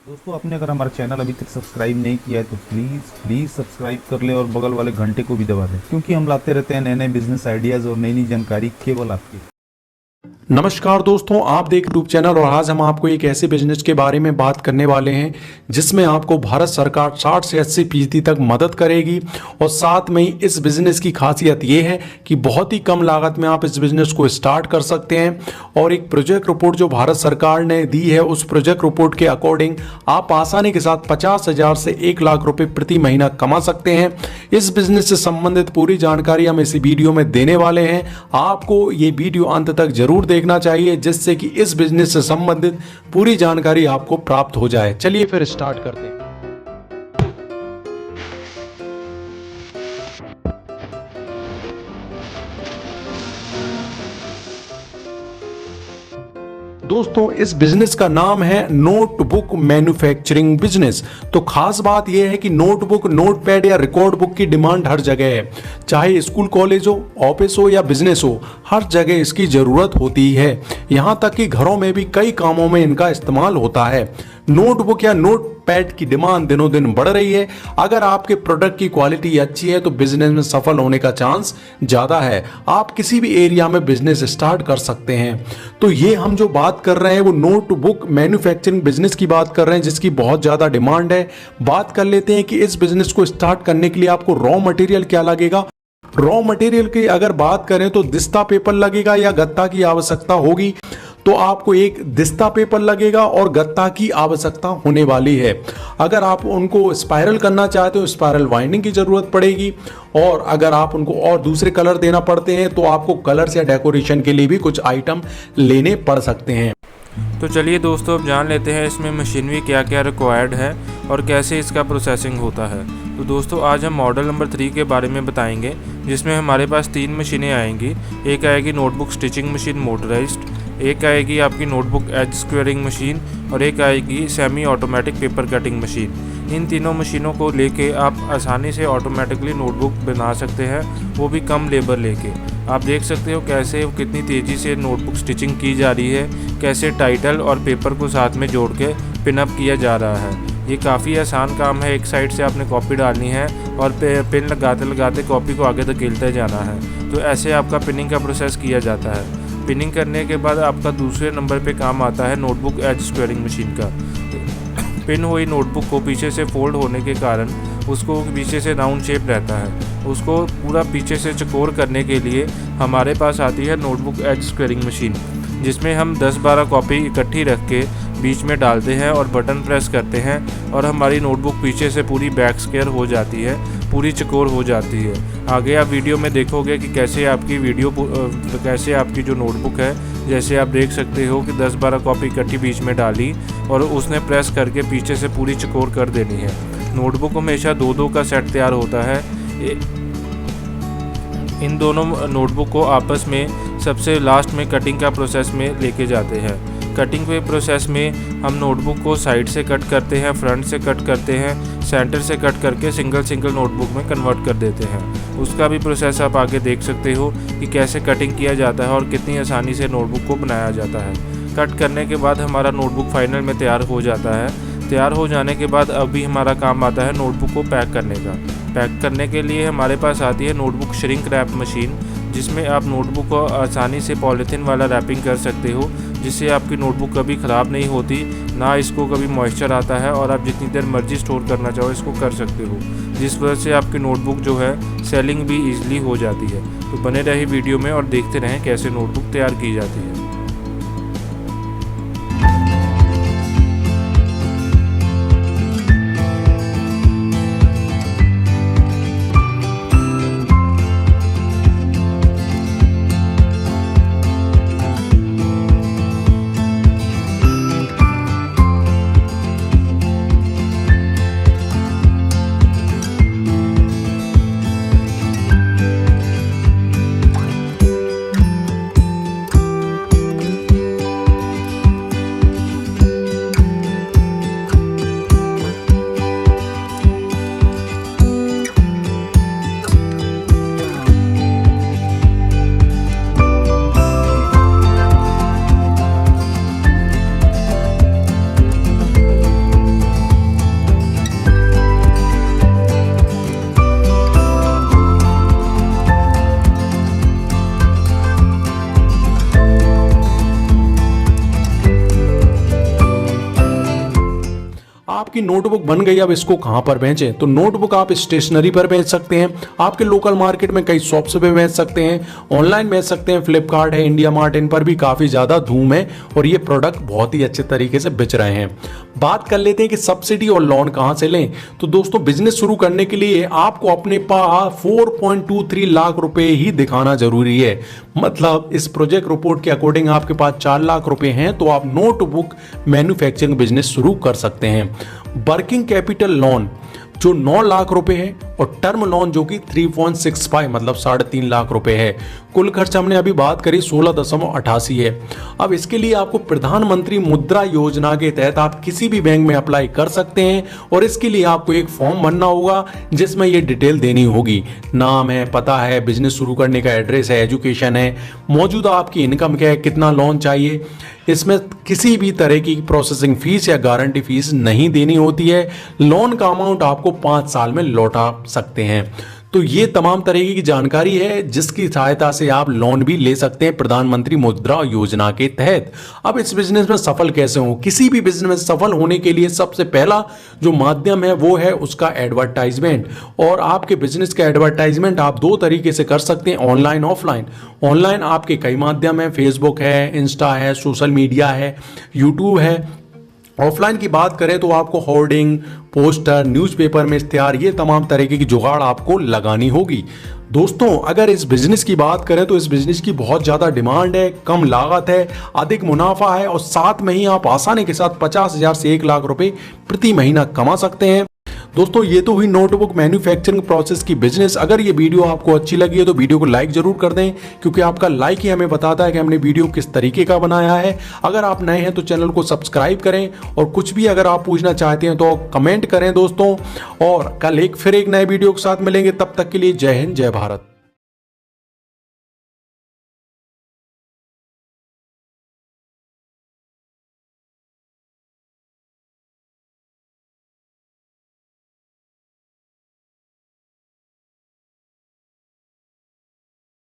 दोस्तों, आपने अगर हमारा चैनल अभी तक सब्सक्राइब नहीं किया है तो प्लीज़ सब्सक्राइब कर लें और बगल वाले घंटे को भी दबा दें, क्योंकि हम लाते रहते हैं नए नए बिजनेस आइडियाज़ और नई नई जानकारी केवल आपके लिए। नमस्कार दोस्तों, आप देख यूट्यूब चैनल और आज हम आपको एक ऐसे बिजनेस के बारे में बात करने वाले हैं जिसमें आपको भारत सरकार 60 से 80% तक मदद करेगी। और साथ में ही इस बिजनेस की खासियत ये है कि बहुत ही कम लागत में आप इस बिजनेस को स्टार्ट कर सकते हैं। और एक प्रोजेक्ट रिपोर्ट जो भारत सरकार ने दी है, उस प्रोजेक्ट रिपोर्ट के अकॉर्डिंग आप आसानी के साथ 50,000 से 1 लाख रुपए प्रति महीना कमा सकते हैं। इस बिजनेस से संबंधित पूरी जानकारी हम इस वीडियो में देने वाले हैं। आपको ये वीडियो अंत तक जरूर देखना चाहिए जिससे कि इस बिजनेस से संबंधित पूरी जानकारी आपको प्राप्त हो जाए। चलिए फिर स्टार्ट करते हैं। दोस्तों, इस बिजनेस का नाम है नोटबुक मैन्युफैक्चरिंग बिजनेस। तो खास बात यह है कि नोटबुक, नोटपैड या रिकॉर्ड बुक की डिमांड हर जगह है। चाहे स्कूल, कॉलेज हो, ऑफिस हो या बिजनेस हो, हर जगह इसकी जरूरत होती है। यहाँ तक कि घरों में भी कई कामों में इनका इस्तेमाल होता है। नोटबुक या नोटपैड की डिमांड दिनों दिन बढ़ रही है। अगर आपके प्रोडक्ट की क्वालिटी अच्छी है तो बिजनेस में सफल होने का चांस ज्यादा है। आप किसी भी एरिया में बिजनेस स्टार्ट कर सकते हैं। तो ये हम जो बात कर रहे हैं वो नोटबुक मैन्युफैक्चरिंग बिजनेस की बात कर रहे हैं, जिसकी बहुत ज्यादा डिमांड है। बात कर लेते हैं कि इस बिजनेस को स्टार्ट करने के लिए आपको रॉ मटेरियल क्या लगेगा। रॉ मटेरियल की अगर बात करें तो दिस्ता पेपर लगेगा या गत्ता की आवश्यकता होगी। तो आपको एक दिस्ता पेपर लगेगा और गत्ता की आवश्यकता होने वाली है। अगर आप उनको स्पाइरल करना चाहते हो, स्पाइरल वाइंडिंग की जरूरत पड़ेगी। और अगर आप उनको और दूसरे कलर देना पड़ते हैं तो आपको कलर्स या डेकोरेशन के लिए भी कुछ आइटम लेने पड़ सकते हैं। तो चलिए दोस्तों, अब जान लेते हैं इसमें मशीनरी क्या क्या रिक्वायर्ड है और कैसे इसका प्रोसेसिंग होता है। तो दोस्तों, आज हम मॉडल नंबर 3 के बारे में बताएंगे, जिसमें हमारे पास 3 मशीनें आएंगी। एक आएगी नोटबुक स्टिचिंग मशीन मोटराइज्ड, एक आएगी आपकी नोटबुक एज स्क्वेयरिंग मशीन और एक आएगी semi automatic paper cutting machine. इन तीनों मशीनों को लेके आप आसानी से ऑटोमेटिकली नोटबुक बना सकते हैं, वो भी कम लेबर लेके। आप देख सकते हो कैसे कितनी तेज़ी से नोटबुक स्टिचिंग की जा रही है, कैसे टाइटल और पेपर को साथ में जोड़ के पिनअप किया जा रहा है। ये काफ़ी आसान काम है। एक साइड से आपने कॉपी डालनी है और पिन लगाते लगाते कॉपी को आगे धकेलते जाना है। तो ऐसे आपका पिनिंग का प्रोसेस किया जाता है। पिनिंग करने के बाद आपका दूसरे नंबर पे काम आता है नोटबुक एज स्क्वेयरिंग मशीन का। पिन हुई नोटबुक को पीछे से फोल्ड होने के कारण उसको पीछे से राउंड शेप रहता है, उसको पूरा पीछे से चकोर करने के लिए हमारे पास आती है नोटबुक एज स्क्वेयरिंग मशीन, जिसमें हम 10-12 कॉपी इकट्ठी रख के बीच में डालते हैं और बटन प्रेस करते हैं और हमारी नोटबुक पीछे से पूरी बैक स्क्वायर हो जाती है, पूरी चकोर हो जाती है। आगे आप वीडियो में देखोगे कि कैसे आपकी जो नोटबुक है, जैसे आप देख सकते हो कि 10-12 कॉपी इकट्ठी बीच में डाली और उसने प्रेस करके पीछे से पूरी चकोर कर देनी है। नोटबुक हमेशा 2-2 का सेट तैयार होता है। इन दोनों नोटबुक को आपस में सबसे लास्ट में कटिंग का प्रोसेस में लेके जाते हैं। कटिंग के प्रोसेस में हम नोटबुक को साइड से कट करते हैं, फ्रंट से कट करते हैं, सेंटर से कट करके सिंगल नोटबुक में कन्वर्ट कर देते हैं। उसका भी प्रोसेस आप आगे देख सकते हो कि कैसे कटिंग किया जाता है और कितनी आसानी से नोटबुक को बनाया जाता है। कट करने के बाद हमारा नोटबुक फाइनल में तैयार हो जाता है। तैयार हो जाने के बाद अभी हमारा काम आता है नोटबुक को पैक करने का। पैक करने के लिए हमारे पास आती है नोटबुक श्रिंक रैप मशीन, जिसमें आप नोटबुक को आसानी से पॉलीथीन वाला रैपिंग कर सकते हो, जिससे आपकी नोटबुक कभी ख़राब नहीं होती, ना इसको कभी मॉइस्चर आता है और आप जितनी देर मर्जी स्टोर करना चाहो इसको कर सकते हो, जिस वजह से आपकी नोटबुक जो है सेलिंग भी ईजिली हो जाती है। तो बने रहे वीडियो में और देखते रहें कैसे नोटबुक तैयार की जाती है। आपकी नोटबुक बन गई, अब इसको कहां पर बेचें? तो नोटबुक आप स्टेशनरी पर बेच सकते हैं, आपके लोकल मार्केट में कई शॉप्स पे बेच सकते हैं, ऑनलाइन बेच सकते हैं, फ्लिपकार्ट है, इंडिया मार्ट, इन पर भी काफी ज्यादा धूम है और ये प्रोडक्ट बहुत ही अच्छे तरीके से बिक रहे हैं। बात कर लेते हैं कि सब्सिडी और लोन कहां से लें। तो दोस्तों बिजनेस शुरू करने के लिए आपको अपने पास 4.23 लाख रुपए ही दिखाना जरूरी है। मतलब इस प्रोजेक्ट रिपोर्ट के अकॉर्डिंग आपके पास 4 लाख रुपए हैं तो आप नोटबुक मैन्युफैक्चरिंग बिजनेस शुरू कर सकते हैं। वर्किंग कैपिटल लोन जो 9 लाख रुपए है और टर्म लोन जो कि 3.65 मतलब 3.5 लाख रुपए है। कुल खर्च हमने अभी बात करी 16.88 है। अब इसके लिए आपको प्रधानमंत्री मुद्रा योजना के तहत आप किसी भी बैंक में अप्लाई कर सकते हैं और इसके लिए आपको एक फॉर्म भरना होगा जिसमें ये डिटेल देनी होगी। नाम है, पता है, बिजनेस शुरू करने का एड्रेस है, एजुकेशन है, मौजूदा आपकी इनकम क्या है, कितना लोन चाहिए। इसमें किसी भी तरह की प्रोसेसिंग फीस या गारंटी फीस नहीं देनी होती है। लोन का अमाउंट आपको 5 साल में लौटा सकते हैं। तो ये तमाम तरीके की जानकारी है जिसकी सहायता से आप लोन भी ले सकते हैं प्रधानमंत्री मुद्रा योजना के तहत। अब इस बिजनेस में सफल कैसे हो? किसी भी बिजनेस में सफल होने के लिए सबसे पहला जो माध्यम है वो है उसका एडवर्टाइजमेंट। और आपके बिजनेस का एडवर्टाइजमेंट आप 2 तरीके से कर सकते हैं, ऑनलाइन ऑफलाइन। ऑनलाइन आपके कई माध्यम है, फेसबुक है, इंस्टा है, सोशल मीडिया है, यूट्यूब है। ऑफलाइन की बात करें तो आपको होर्डिंग, पोस्टर, न्यूज़पेपर में इश्तिहार, ये तमाम तरीके की जुगाड़ आपको लगानी होगी। दोस्तों अगर इस बिजनेस की बात करें तो इस बिजनेस की बहुत ज़्यादा डिमांड है, कम लागत है, अधिक मुनाफा है और साथ में ही आप आसानी के साथ 50,000 से 1 लाख रुपए प्रति महीना कमा सकते हैं। दोस्तों ये तो हुई नोटबुक मैन्युफैक्चरिंग प्रोसेस की बिजनेस। अगर ये वीडियो आपको अच्छी लगी है तो वीडियो को लाइक जरूर कर दें क्योंकि आपका लाइक ही हमें बताता है कि हमने वीडियो किस तरीके का बनाया है। अगर आप नए हैं तो चैनल को सब्सक्राइब करें और कुछ भी अगर आप पूछना चाहते हैं तो कमेंट करें दोस्तों। और कल फिर एक नए वीडियो के साथ मिलेंगे, तब तक के लिए जय हिंद, जय भारत।